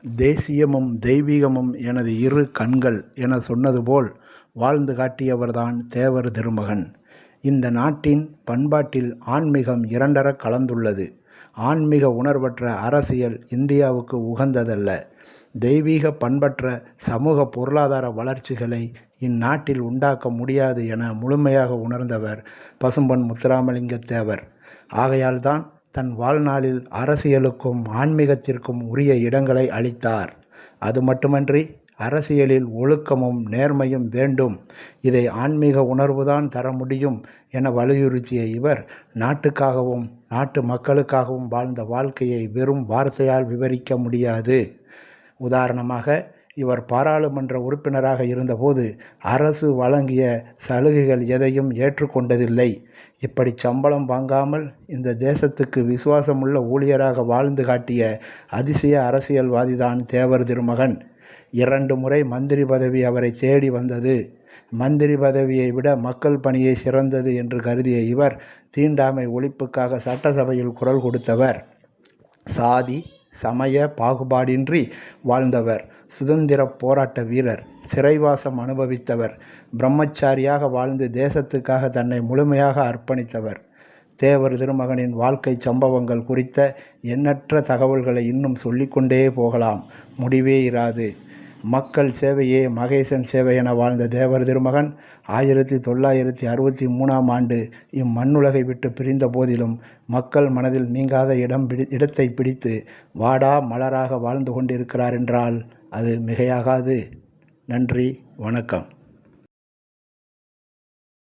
தேசியமும் தெய்வீகமும் எனது இரு கண்கள் என சொன்னது போல் வாழ்ந்து காட்டியவர்தான் தேவர் திருமகன். இந்த நாட்டின் பண்பாட்டில் ஆன்மீகம் இரண்டறக் கலந்துள்ளது. ஆன்மீக உணர்வற்ற அரசியல் இந்தியாவுக்கு உகந்ததல்ல. தெய்வீக பண்பற்ற சமூக பொருளாதார வளர்ச்சிகளை இந்நாட்டில் உண்டாக்க முடியாது என முழுமையாக உணர்ந்தவர் பசும்பொன் முத்துராமலிங்க தேவர். ஆகையால்தான் தன் வாழ்நாளில் அரசியலுக்கும் ஆன்மீகத்திற்கும் உரிய இடங்களை அளித்தார். அது மட்டுமன்றி அரசியலில் ஒழுக்கமும் நேர்மையும் வேண்டும், இதை ஆன்மீக உணர்வுதான் தர முடியும் என வலியுறுத்திய இவர் நாட்டுக்காகவும் நாட்டு மக்களுக்காகவும் வாழ்ந்த வாழ்க்கையை வெறும் வார்த்தையால் விவரிக்க முடியாது. உதாரணமாக, இவர் பாராளுமன்ற உறுப்பினராக இருந்தபோது அரசு வழங்கிய சலுகைகள் எதையும் ஏற்றுக்கொண்டதில்லை. இப்படி சம்பளம் வாங்காமல் இந்த தேசத்துக்கு விசுவாசமுள்ள ஊழியராக வாழ்ந்து காட்டிய அதிசய அரசியல்வாதிதான் தேவர் திருமகன். 2 முறை மந்திரி பதவி அவரை தேடி வந்தது. மந்திரி பதவியை விட மக்கள் பணியே சிறந்தது என்று கருதிய இவர் தீண்டாமை ஒழிப்புக்காக சட்டசபையில் குரல் கொடுத்தவர். சாதி சமய பாகுபாடின்றி வாழ்ந்தவர். சுதந்திர போராட்ட வீரர். சிறைவாசம் அனுபவித்தவர். பிரம்மச்சாரியாக வாழ்ந்து தேசத்துக்காக தன்னை முழுமையாக அர்ப்பணித்தவர். தேவர் திருமகனின் வாழ்க்கை சம்பவங்கள் குறித்த எண்ணற்ற தகவல்களை இன்னும் சொல்லிக்கொண்டே போகலாம், முடிவே இராது. மக்கள் சேவையே மகேசன் சேவை என வாழ்ந்த தேவர் திருமகன் 1963ஆம் ஆண்டு இம்மண்ணுலகை விட்டு பிரிந்த போதிலும் மக்கள் மனதில் நீங்காத இடத்தை பிடித்து வாடா மலராக வாழ்ந்து கொண்டிருக்கிறார் என்றால் அது மிகையாகாது. நன்றி, வணக்கம்.